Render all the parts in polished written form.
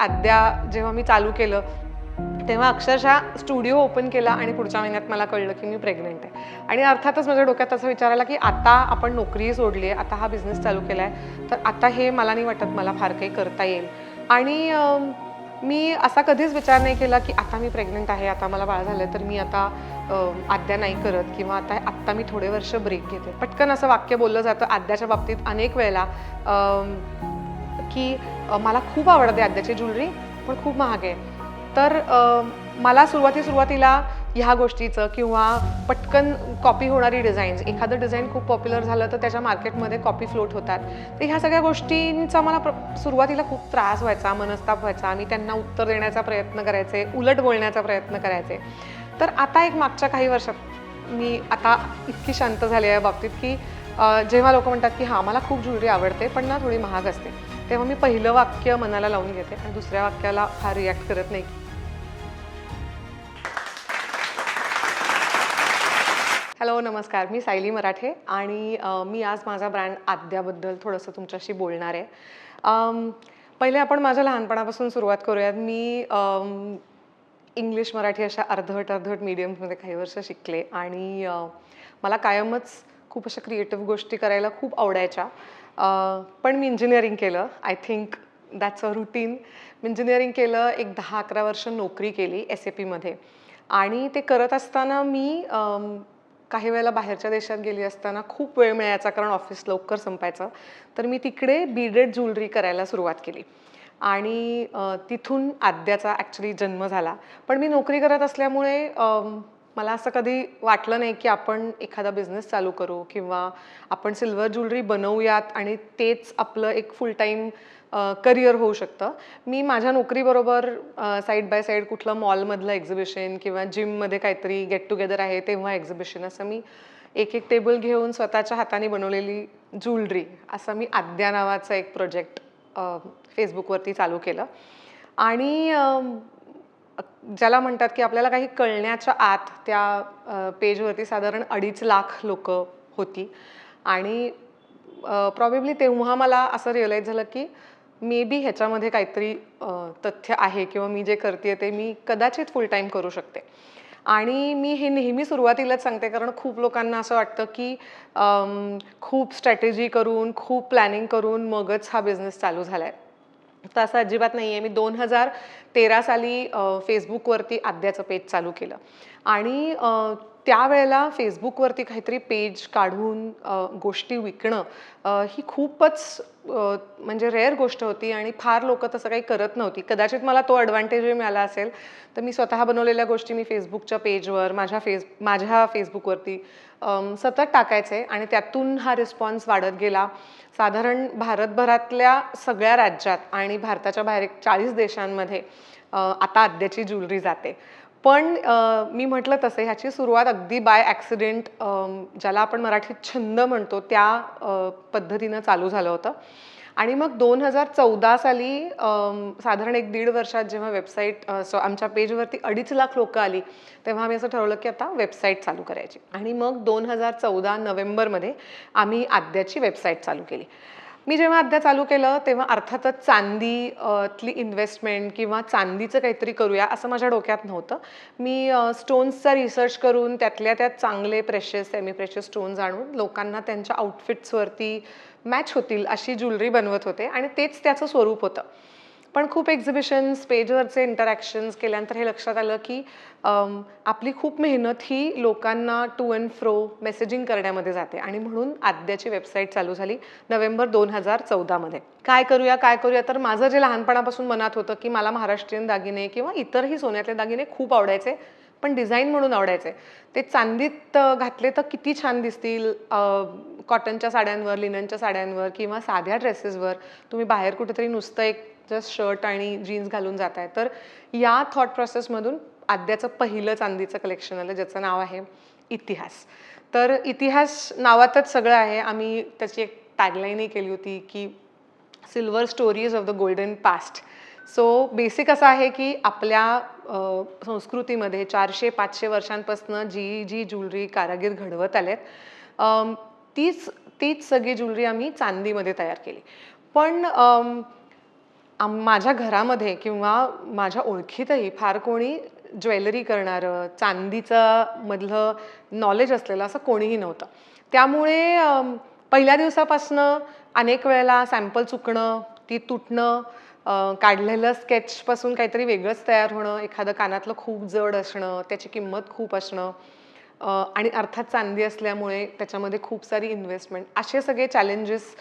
आद्या जेव्हा मी चालू केलं तेव्हा अक्षरशः स्टुडिओ ओपन केला आणि पुढच्या महिन्यात मला कळलं की मी प्रेग्नेंट आहे. आणि अर्थातच माझ्या डोक्यात असं विचार आला की आता आपण नोकरीही सोडली आहे, आता हा बिझनेस चालू केला आहे, तर आता हे मला नाही वाटत मला फार काही करता येईल. आणि मी असा कधीच विचार नाही केला की आता मी प्रेग्नेंट आहे, आता मला बाळ झालं तर मी आता आद्या नाही करत किंवा आत्ता मी थोडे वर्ष ब्रेक घेते. पटकन असं वाक्य बोललं जातं आद्याच्या बाबतीत अनेक वेळेला की मला खूप आवडते आद्याची ज्वेलरी पण खूप महाग आहे. तर मला सुरुवातीला ह्या गोष्टीचं किंवा पटकन कॉपी होणारी डिझाईन्स, एखादं डिझाईन खूप पॉप्युलर झालं तर त्याच्या मार्केटमध्ये कॉपी फ्लोट होतात. तर ह्या सगळ्या गोष्टींचा मला सुरुवातीला खूप त्रास व्हायचा, मनस्ताप व्हायचा. मी त्यांना उत्तर देण्याचा प्रयत्न करायचे, उलट बोलण्याचा प्रयत्न करायचे. तर आता एक मागच्या काही वर्षात मी आता इतकी शांत झाली आहे या बाबतीत की जेव्हा लोक म्हणतात की हां मला खूप ज्वेलरी आवडते पण ना थोडी महाग असते, तेव्हा मी पहिलं वाक्य मनाला लावून घेते आणि दुसऱ्या वाक्याला फार रिॲक्ट करत नाही. हॅलो नमस्कार, मी सायली मराठे आणि मी आज माझा ब्रँड आद्याबद्दल थोडंसं तुमच्याशी बोलणार आहे. पहिले आपण माझ्या लहानपणापासून सुरुवात करूयात. मी इंग्लिश मराठी अशा अर्धवट मीडियममध्ये काही वर्ष शिकले आणि मला कायमच खूप अशा क्रिएटिव्ह गोष्टी करायला खूप आवडायच्या. पण मी इंजिनिअरिंग केलं. I think that's a routine. Engineering केलं, एक 10-11 वर्ष नोकरी केली SAPमध्ये आणि ते करत असताना मी काही वेळेला बाहेरच्या देशात गेली असताना खूप वेळ मिळायचा कारण ऑफिस लवकर संपायचं. तर मी तिकडे बीडेड ज्वेलरी करायला सुरुवात केली आणि तिथून आद्याचा ॲक्च्युली जन्म झाला. पण मी नोकरी करत असल्यामुळे मला असं कधी वाटलं नाही की आपण एखादा बिझनेस चालू करू किंवा आपण सिल्वर ज्वेलरी बनवूयात आणि तेच आपलं एक फुल टाईम करिअर होऊ शकतं. मी माझ्या नोकरीबरोबर साईड बाय साईड कुठलं मॉलमधलं एक्झिबिशन किंवा जिममध्ये काहीतरी गेट टुगेदर आहे तेव्हा एक्झिबिशन, असं मी एक टेबल घेऊन स्वतःच्या हाताने बनवलेली ज्वेलरी असं मी आद्या नावाचं एक प्रोजेक्ट फेसबुकवरती चालू केलं. आणि ज्याला म्हणतात की आपल्याला काही कळण्याच्या आत त्या पेजवरती साधारण 2.5 लाख लोक होती आणि प्रॉबेबली तेव्हा मला असं रिअलाईज झालं की मे बी ह्याच्यामध्ये काहीतरी तथ्य आहे किंवा मी जे करते ते मी कदाचित फुल टाईम करू शकते. आणि मी हे नेहमी सुरुवातीलाच सांगते कारण खूप लोकांना असं वाटतं की खूप स्ट्रॅटेजी करून खूप प्लॅनिंग करून मगच हा बिझनेस चालू झाला आहे. तर असं अजिबात नाही आहे. मी 2013 साली फेसबुकवरती आद्याचं पेज चालू केलं आणि त्यावेळेला फेसबुकवरती काहीतरी पेज काढून गोष्टी विकणं ही खूपच म्हणजे रेअर गोष्ट होती आणि फार लोक तसं काही करत नव्हती. कदाचित मला तो ॲडव्हान्टेजही मिळाला असेल. तर मी स्वतः बनवलेल्या गोष्टी मी फेसबुकच्या पेजवर माझ्या फेसबुकवरती सतत टाकायचे आणि त्यातून हा रिस्पॉन्स वाढत गेला. साधारण भारतभरातल्या सगळ्या राज्यात आणि भारताच्या बाहेर 40 देशांमध्ये आता आद्याची ज्वेलरी जाते. पण मी म्हटलं तसं ह्याची सुरुवात अगदी बाय ॲक्सिडेंट, ज्याला आपण मराठीत छंद म्हणतो त्या पद्धतीनं चालू झालं होतं. आणि मग 2014 साली साधारण 1-1.5 वर्षात जेव्हा वेबसाईट आमच्या पेजवरती 2.5 लाख लोकं आली तेव्हा आम्ही असं ठरवलं की आता वेबसाईट चालू करायची. आणि मग 2014 नोव्हेंबरमध्ये आम्ही आद्याची वेबसाईट चालू केली. मी जेव्हा आद्या चालू केलं तेव्हा अर्थातच चांदीतली इन्व्हेस्टमेंट किंवा चांदीचं काहीतरी करूया असं माझ्या डोक्यात नव्हतं. मी स्टोन्सचा रिसर्च करून त्यातल्या त्यात चांगले प्रेशियस, सेमी प्रेशियस स्टोन्स आणून लोकांना त्यांच्या आउटफिट्सवरती मॅच होतील अशी ज्वेलरी बनवत होते आणि तेच त्याचं स्वरूप होतं. पण खूप एक्झिबिशन्स, पेजवरचे इंटरॅक्शन्स केल्यानंतर हे लक्षात आलं की आपली खूप मेहनत ही लोकांना टू अँड फ्रो मेसेजिंग करण्यामध्ये जाते आणि म्हणून आद्याची वेबसाईट चालू झाली नोव्हेंबर 2014मध्ये. काय करूया तर माझं जे लहानपणापासून मनात होतं की मला महाराष्ट्रीयन दागिने किंवा इतरही सोन्यातले दागिने खूप आवडायचे पण डिझाईन म्हणून आवडायचे. ते चांदीत घातले तर किती छान दिसतील, कॉटनच्या साड्यांवर, लिननच्या साड्यांवर किंवा साध्या ड्रेसेसवर. तुम्ही बाहेर कुठेतरी नुसतं एक जस्ट शर्ट आणि जीन्स घालून जाताय. तर या थॉट प्रोसेसमधून आद्याचं पहिलं चांदीचं कलेक्शन आलं ज्याचं नाव आहे इतिहास. तर इतिहास नावातच सगळं आहे. आम्ही त्याची एक टॅगलाईनही केली होती की silver stories of the golden past. So basic असं आहे की आपल्या संस्कृतीमध्ये 400-500 वर्षांपासून जी ज्वेलरी कारागीर घडवत आलेत तीच सगळी ज्वेलरी आम्ही चांदीमध्ये तयार केली. पण माझ्या घरामध्ये किंवा माझ्या ओळखीतही फार कोणी ज्वेलरी करणारं, चांदीचं मधलं नॉलेज असलेलं असं कोणीही नव्हतं. त्यामुळे पहिल्या दिवसापासनं अनेक वेळेला सॅम्पल चुकणं, ती तुटणं, काढलेलं स्केचपासून काहीतरी वेगळंच तयार होणं, एखादं कानातलं खूप जड असणं, त्याची किंमत खूप असणं, आणि अर्थात चांदी असल्यामुळे त्याच्यामध्ये खूप सारी इन्व्हेस्टमेंट, असे सगळे चॅलेंजेस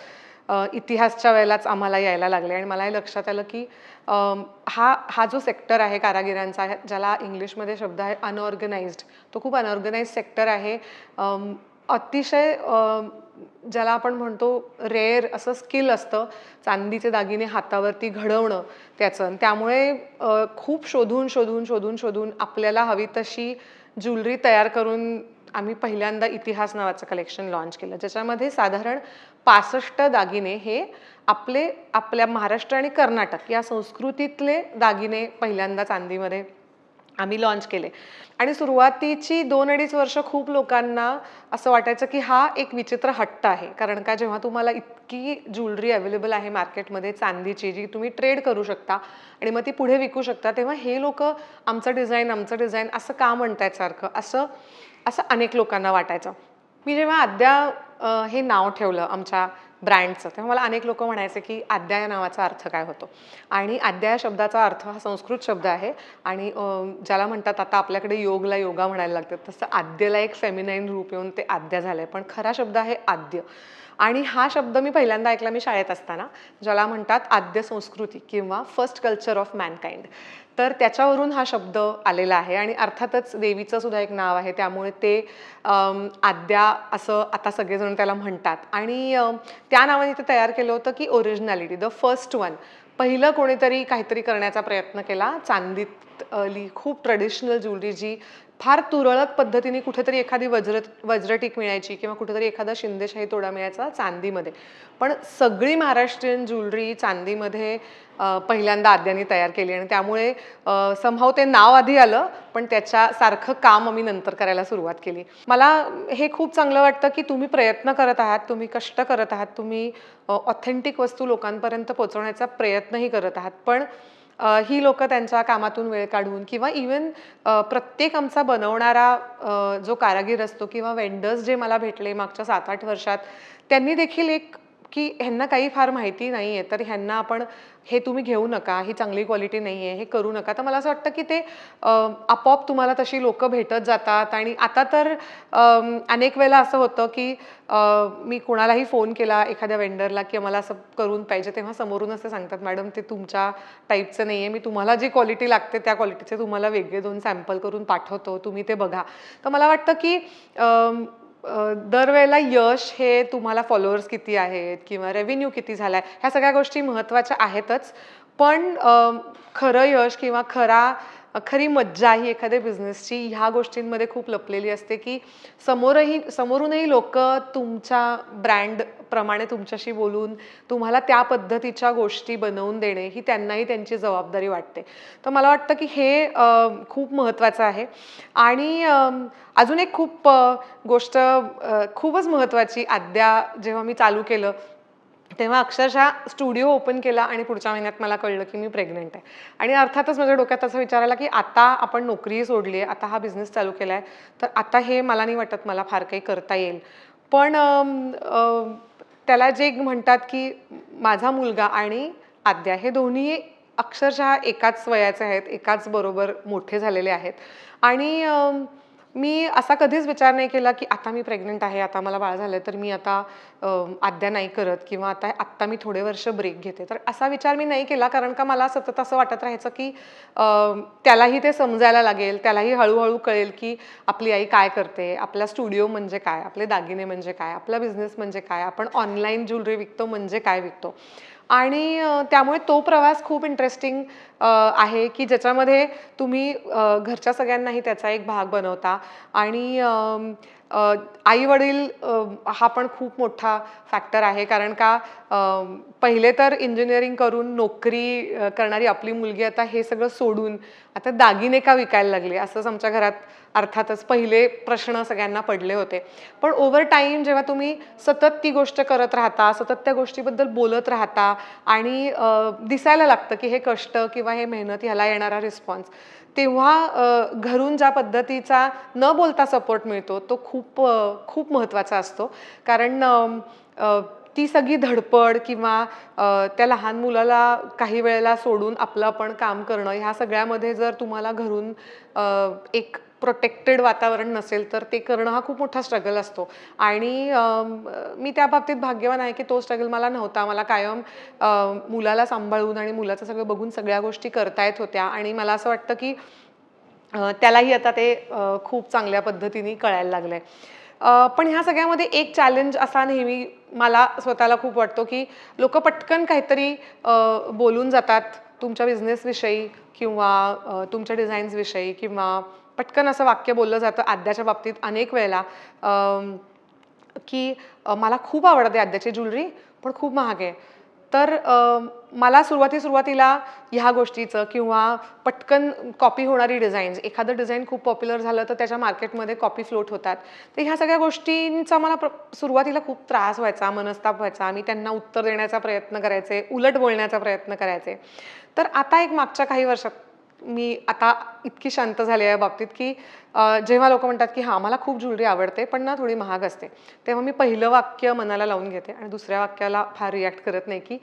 इतिहासच्या वेळेलाच आम्हाला यायला लागले. आणि मला हे लक्षात आलं की हा हा जो सेक्टर आहे कारागिरांचा, ज्याला इंग्लिशमध्ये शब्द आहे अनऑर्गनाइज्ड, तो खूप अनऑर्गनाइज्ड सेक्टर आहे. अतिशय ज्याला आपण म्हणतो रेअर असं स्किल असतं चांदीचे दागिने हातावरती घडवणं त्याचं. आणि त्यामुळे खूप शोधून शोधून शोधून शोधून आपल्याला हवी तशी ज्वेलरी तयार करून आम्ही पहिल्यांदा इतिहास नावाचं कलेक्शन लॉन्च केलं, ज्याच्यामध्ये साधारण 65 दागिने हे आपल्या महाराष्ट्र आणि कर्नाटक या संस्कृतीतले दागिने पहिल्यांदा चांदीमध्ये आम्ही लॉन्च केले. आणि सुरुवातीची 2-2.5 वर्ष खूप लोकांना असं वाटायचं की हा एक विचित्र हट्ट आहे, कारण का जेव्हा तुम्हाला इतकी ज्वेलरी अवेलेबल आहे मार्केटमध्ये चांदीची, जी तुम्ही ट्रेड करू शकता आणि मग ती पुढे विकू शकता, तेव्हा हे लोक आमचं डिझाईन असं का म्हणतायत सारखं, असं असं अनेक लोकांना वाटायचं. मी जेव्हा आद्या हे नाव ठेवलं आमच्या ब्रँडचं, तेव्हा मला अनेक लोक म्हणायचे की आद्या या नावाचा अर्थ काय होतो. आणि आद्या या शब्दाचा अर्थ हा संस्कृत शब्द आहे. आणि ज्याला म्हणतात आता आपल्याकडे योगला योगा म्हणायला लागतात, तसं आद्यला एक फेमिनाईन रूप येऊन ते आद्या झालंय, पण खरा शब्द आहे आद्य. आणि हा शब्द मी पहिल्यांदा ऐकला मी शाळेत असताना, ज्याला म्हणतात आद्य संस्कृती किंवा फर्स्ट कल्चर ऑफ मॅनकाइंड. तर त्याच्यावरून हा शब्द आलेला आहे. आणि अर्थातच देवीचं सुद्धा एक नाव आहे, त्यामुळे ते आद्या असं आता सगळेजण त्याला म्हणतात. आणि त्या नावाने ते तयार केलं होतं की ओरिजिनॅलिटी, द फर्स्ट वन, पहिलं कोणीतरी काहीतरी करण्याचा प्रयत्न केला चांदीतली खूप ट्रेडिशनल ज्वेलरी, जी फार तुरळक पद्धतीने कुठेतरी एखादी वज्रटीक मिळायची किंवा कुठेतरी एखादा शिंदेशाही तोडा मिळायचा चांदीमध्ये, पण सगळी महाराष्ट्रीयन ज्वेलरी चांदीमध्ये पहिल्यांदा आद्यांनी तयार केली. आणि त्यामुळे समहाव ते नाव आधी आलं, पण त्याच्यासारखं काम आम्ही नंतर करायला सुरुवात केली. मला हे खूप चांगलं वाटतं की तुम्ही प्रयत्न करत आहात, तुम्ही कष्ट करत आहात, तुम्ही ऑथेंटिक वस्तू लोकांपर्यंत पोहोचवण्याचा प्रयत्नही करत आहात. पण ही लोक त्यांच्या कामातून वेळ काढून किंवा इवन प्रत्येक आमचा बनवणारा जो कारागीर असतो किंवा वेंडर्स जे मला भेटले मागच्या 7-8 वर्षात, त्यांनी देखील एक की ह्यांना काही फार माहिती नाही आहे, तर ह्यांना आपण हे तुम्ही घेऊ नका, ही चांगली क्वालिटी नाही आहे, हे करू नका. तर मला असं वाटतं की ते आपोआप तुम्हाला तशी लोकं भेटत जातात. आणि आता तर अनेक वेळेला असं होतं की मी कोणालाही फोन केला एखाद्या वेंडरला की मला असं करून पाहिजे, तेव्हा समोरूनच ते सांगतात मॅडम ते तुमच्या टाईपचं नाही आहे, मी तुम्हाला जी क्वालिटी लागते त्या क्वालिटीचे तुम्हाला वेगळे 2 सॅम्पल करून पाठवतो, तुम्ही ते बघा. तर मला वाटतं की दरवेळेला यश हे तुम्हाला फॉलोअर्स किती आहेत किंवा रेव्हेन्यू किती झालाय, ह्या सगळ्या गोष्टी महत्त्वाच्या आहेतच. पण खरं यश किंवा खरी मज्जा ही एखाद्या बिझनेसची ह्या गोष्टींमध्ये खूप लपलेली असते की समोरूनही लोक तुमच्या ब्रँड प्रमाणे तुमच्याशी बोलून तुम्हाला त्या पद्धतीच्या गोष्टी बनवून देणे ही त्यांनाही त्यांची जबाबदारी वाटते. तर मला वाटतं की हे खूप महत्त्वाचं आहे. आणि अजून एक गोष्ट खूपच महत्त्वाची, आद्या जेव्हा मी चालू केलं तेव्हा अक्षरशः स्टुडिओ ओपन केला आणि पुढच्या महिन्यात मला कळलं की मी प्रेग्नंट आहे. आणि अर्थातच माझ्या डोक्यात असं विचार आला की आता आपण नोकरीही सोडली आहे, आता हा बिझनेस चालू केला आहे, तर आता हे मला नाही वाटत मला फार काही करता येईल. पण त्याला जे म्हणतात की माझा मुलगा आणि आद्या हे दोन्ही अक्षरशः एकाच वयाचे आहेत, एकाच बरोबर मोठे झालेले आहेत. आणि मी असा कधीच विचार नाही केला की आता मी प्रेग्नंट आहे, आता मला बाळ झालं, तर मी आता आद्या नाही करत किंवा आत्ता मी थोडे वर्ष ब्रेक घेते. तर असा विचार मी नाही केला, कारण का मला सतत असं वाटत राहायचं की त्यालाही ते समजायला लागेल, त्यालाही हळूहळू कळेल की आपली आई काय करते, आपला स्टुडिओ म्हणजे काय, आपले दागिने म्हणजे काय, आपला बिझनेस म्हणजे काय, आपण ऑनलाईन ज्वेलरी विकतो म्हणजे काय विकतो. आणि त्यामुळे तो प्रवास खूप इंटरेस्टिंग आहे की ज्याच्यामध्ये तुम्ही घरच्या सगळ्यांनाही त्याचा एक भाग बनवता. आणि आई-वडील हा पण खूप मोठा फॅक्टर आहे. कारण का पहिले तर इंजिनिअरिंग करून नोकरी करणारी आपली मुलगी आता हे सगळं सोडून आता दागिने का विकायला लागले, असंच आमच्या घरात अर्थातच पहिले प्रश्न सगळ्यांना पडले होते. पण ओव्हर टाईम जेव्हा तुम्ही सतत ती गोष्ट करत राहता, सतत त्या गोष्टीबद्दल बोलत राहता आणि दिसायला लागतं की हे कष्ट किंवा हे मेहनत ह्याला येणारा रिस्पॉन्स, तेव्हा घरून ज्या पद्धतीचा न बोलता सपोर्ट मिळतो तो खूप महत्त्वाचा असतो. कारण ती सगळी धडपड किंवा त्या लहान मुलाला काही वेळेला सोडून आपलं आपण काम करणं, ह्या सगळ्यामध्ये जर तुम्हाला घरून एक प्रोटेक्टेड वातावरण नसेल तर ते करणं हा खूप मोठा स्ट्रगल असतो. आणि मी त्या बाबतीत भाग्यवान आहे की तो स्ट्रगल मला नव्हता. मला कायम मुलाला सांभाळून आणि मुलाचं सगळं बघून सगळ्या गोष्टी करता येत होत्या आणि मला असं वाटतं की त्यालाही आता ते खूप चांगल्या पद्धतीने कळायला लागलंय. पण ह्या सगळ्यामध्ये एक चॅलेंज असा नेहमी मला स्वतःला खूप वाटतो की लोकं पटकन काहीतरी बोलून जातात तुमच्या बिझनेसविषयी किंवा तुमच्या डिझाईन्सविषयी किंवा पटकन असं वाक्य बोललं जातं आद्याच्या बाबतीत अनेक वेळेला, की मला खूप आवडते आद्याची ज्वेलरी, पण खूप महाग आहे. तर मला सुरुवातीला ह्या गोष्टीचं किंवा पटकन कॉपी होणारी डिझाईन्स, एखादं डिझाईन खूप पॉप्युलर झालं तर त्याच्या मार्केटमध्ये कॉपी फ्लोट होतात. तर ह्या सगळ्या गोष्टींचा मला सुरुवातीला खूप त्रास व्हायचा, मनस्ताप व्हायचा. मी त्यांना उत्तर देण्याचा प्रयत्न करायचे, उलट बोलण्याचा प्रयत्न करायचे. तर आता एक मागच्या काही वर्षात मी आता इतकी शांत झाली आहे या बाबतीत की जेव्हा लोकं म्हणतात की हां, मला खूप ज्वेलरी आवडते, पण ना थोडी महाग असते. तेव्हा मी पहिलं वाक्य मनाला लावून घेते आणि दुसऱ्या वाक्याला फार रिॲक्ट करत नाही की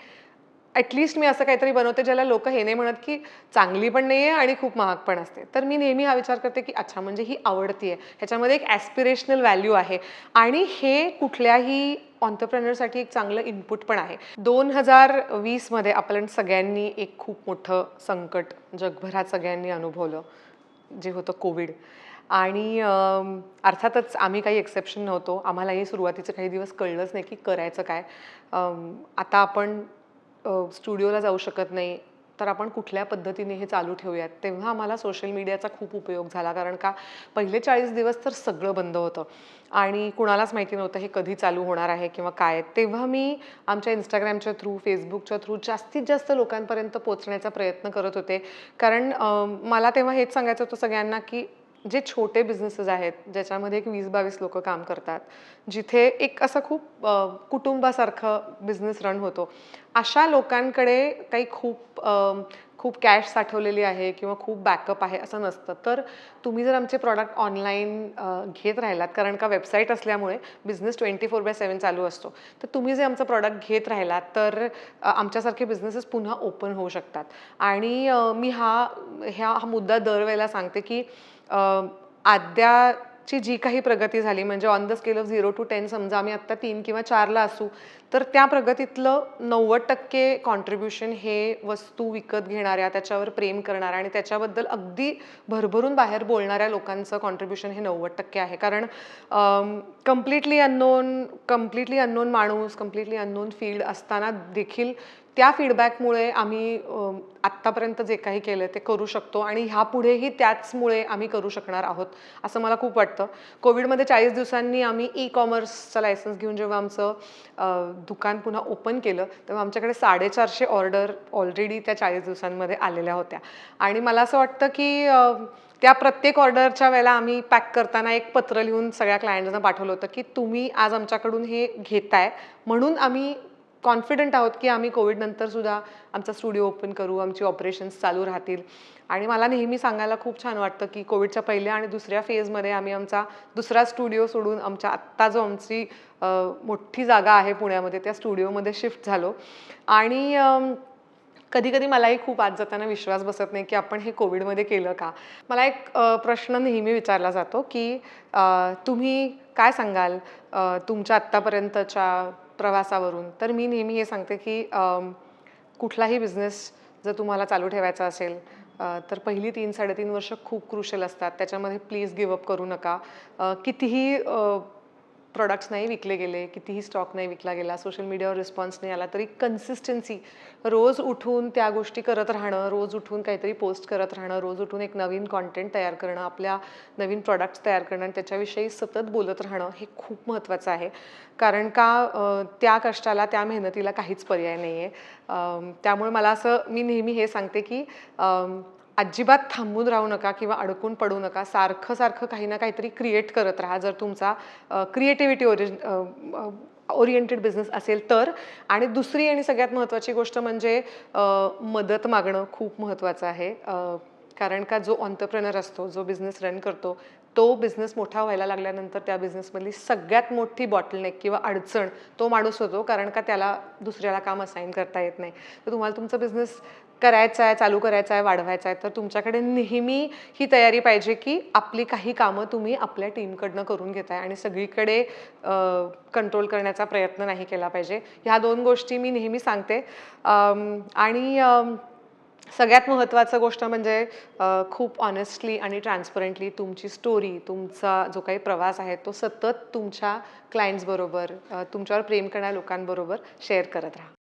ॲटलीस्ट मी असं काहीतरी बनवते ज्याला लोकं हे नाही म्हणत की चांगली पण नाही आहे आणि खूप महाग पण असते. तर मी नेहमी हा विचार करते की अच्छा, म्हणजे ही आवडती आहे. ह्याच्यामध्ये एक ॲस्पिरेशनल व्हॅल्यू आहे आणि हे कुठल्याही एंटरप्रेन्योरसाठी एक चांगलं इनपुट पण आहे. 2020 मध्ये आपण सगळ्यांनी एक खूप मोठं संकट जगभरात सगळ्यांनी अनुभवलं, जे होतं कोविड. आणि अर्थातच आम्ही काही एक्सेप्शन नव्हतो. आम्हालाही सुरुवातीचे काही दिवस कळलंच नाही की करायचं काय. आता आपण स्टुडिओला जाऊ शकत नाही, तर आपण कुठल्या पद्धतीने हे चालू ठेवूयात. तेव्हा आम्हाला सोशल मीडियाचा खूप उपयोग झाला. कारण का पहिले 40 दिवस तर सगळं बंद होतं आणि कुणालाच माहिती नव्हतं हे कधी चालू होणार आहे किंवा काय. तेव्हा मी आमच्या Instagramच्या थ्रू, Facebookच्या थ्रू जास्तीत जास्त लोकांपर्यंत पोहोचण्याचा प्रयत्न करत होते. कारण मला तेव्हा हेच सांगायचं होतं सगळ्यांना की जे छोटे बिझनेसेस आहेत, ज्याच्यामध्ये एक 20-22 लोकं काम करतात, जिथे एक असं खूप कुटुंबासारखं बिझनेस रन होतो. अशा लोकांकडे काही खूप कॅश साठवलेली आहे किंवा खूप बॅकअप आहे असं नसतं. तर तुम्ही जर आमचे प्रॉडक्ट ऑनलाईन घेत राहिलात, कारण का वेबसाईट असल्यामुळे बिझनेस 24/7 चालू असतो. तर तुम्ही जे आमचं प्रॉडक्ट घेत राहिलात, तर आमच्यासारखे बिझनेसेस पुन्हा ओपन होऊ शकतात. आणि मी हा मुद्दा दरवेळेला सांगते की आद्याची जी काही प्रगती झाली, म्हणजे on the scale of 0 to 10 समजा आम्ही आत्ता 3 किंवा 4ला असू, तर त्या प्रगतीतलं 90% कॉन्ट्रिब्युशन हे वस्तू विकत घेणाऱ्या, त्याच्यावर प्रेम करणाऱ्या आणि त्याच्याबद्दल अगदी भरभरून बाहेर बोलणाऱ्या लोकांचं कॉन्ट्रिब्युशन हे 90% आहे. कारण कम्प्लिटली अननोन माणूस, कम्प्लिटली अननोन फील्ड असताना देखील त्या फीडबॅकमुळे आम्ही आत्तापर्यंत जे काही केलं ते करू शकतो आणि ह्यापुढेही त्याचमुळे आम्ही करू शकणार आहोत, असं मला खूप वाटतं. कोविडमध्ये 40 दिवसांनी आम्ही ई-कॉमर्सचा लायसन्स घेऊन जेव्हा आमचं दुकान पुन्हा ओपन केलं, तेव्हा आमच्याकडे 450 ऑर्डर ऑलरेडी त्या 40 दिवसांमध्ये आलेल्या होत्या. आणि मला असं वाटतं की त्या प्रत्येक ऑर्डरच्या वेळेला आम्ही पॅक करताना एक पत्र लिहून सगळ्या क्लायंट्सना पाठवलं होतं की तुम्ही आज आमच्याकडून हे घेताय, म्हणून आम्ही कॉन्फिडंट आहोत की आम्ही कोविडनंतर सुद्धा आमचा स्टुडिओ ओपन करू, आमची ऑपरेशन्स चालू राहतील. आणि मला नेहमी सांगायला खूप छान वाटतं की कोविडच्या पहिल्या आणि दुसऱ्या फेजमध्ये आम्ही आमचा दुसरा स्टुडिओ सोडून आत्ता जो आमची मोठी जागा आहे पुण्यामध्ये, त्या स्टुडिओमध्ये शिफ्ट झालो. आणि कधी-कधी मलाही खूप आत जाताना विश्वास बसत नाही की आपण हे कोविडमध्ये केलं का? मला एक प्रश्न नेहमी विचारला जातो की तुम्ही काय सांगाल तुमच्या आत्तापर्यंतच्या प्रवासावरून? तर मी नेहमी हे सांगते की कुठलाही बिझनेस जर तुम्हाला चालू ठेवायचा असेल, तर पहिली 3-3.5 वर्ष खूप क्रुशियल असतात. त्याच्यामध्ये प्लीज गिव्ह अप करू नका. कितीही प्रॉडक्ट्स नाही विकले गेले, कितीही स्टॉक नाही विकला गेला, सोशल मीडियावर रिस्पॉन्स नाही आला, तरी कन्सिस्टन्सी, रोज उठून त्या गोष्टी करत राहणं, रोज उठून काहीतरी पोस्ट करत राहणं, रोज उठून एक नवीन कॉन्टेंट तयार करणं, आपल्या नवीन प्रॉडक्ट्स तयार करणं आणि त्याच्याविषयी सतत बोलत राहणं हे खूप महत्त्वाचं आहे. कारण का त्या कष्टाला, त्या मेहनतीला काहीच पर्याय नाही आहे. त्यामुळे मला असं मी नेहमी हे सांगते की अजिबात थांबून राहू नका किंवा अडकून पडू नका. सारखं सारखं काही ना काहीतरी क्रिएट करत राहा. जर तुमचा क्रिएटिव्हिटी ओरिएंटेड बिझनेस असेल तर. आणि दुसरी आणि सगळ्यात महत्त्वाची गोष्ट म्हणजे मदत मागणं खूप महत्त्वाचं आहे. कारण का जो एंटरप्रेन्योर असतो, जो बिझनेस रन करतो, तो बिझनेस मोठा व्हायला लागल्यानंतर त्या बिझनेसमधली सगळ्यात मोठी बॉटलनेक किंवा अडचण तो माणूस होतो. कारण का त्याला दुसऱ्याला काम असाइन करता येत नाही. तर तुम्हाला तुमचा बिझनेस करायचा आहे, चालू करायचा आहे, वाढवायचा आहे, तर तुमच्याकडे नेहमी ही तयारी पाहिजे की आपली काही कामं तुम्ही आपल्या टीमकडनं करून घेताय आणि सगळीकडे कंट्रोल करण्याचा प्रयत्न नाही केला पाहिजे. ह्या 2 गोष्टी मी नेहमी सांगते. आणि सगळ्यात महत्त्वाचं गोष्ट म्हणजे खूप ऑनेस्टली आणि ट्रान्सपरंटली तुमची स्टोरी, तुमचा जो काही प्रवास आहे तो सतत तुमच्या क्लायंट्सबरोबर, तुमच्यावर प्रेम करणाऱ्या लोकांबरोबर शेअर करत राहा.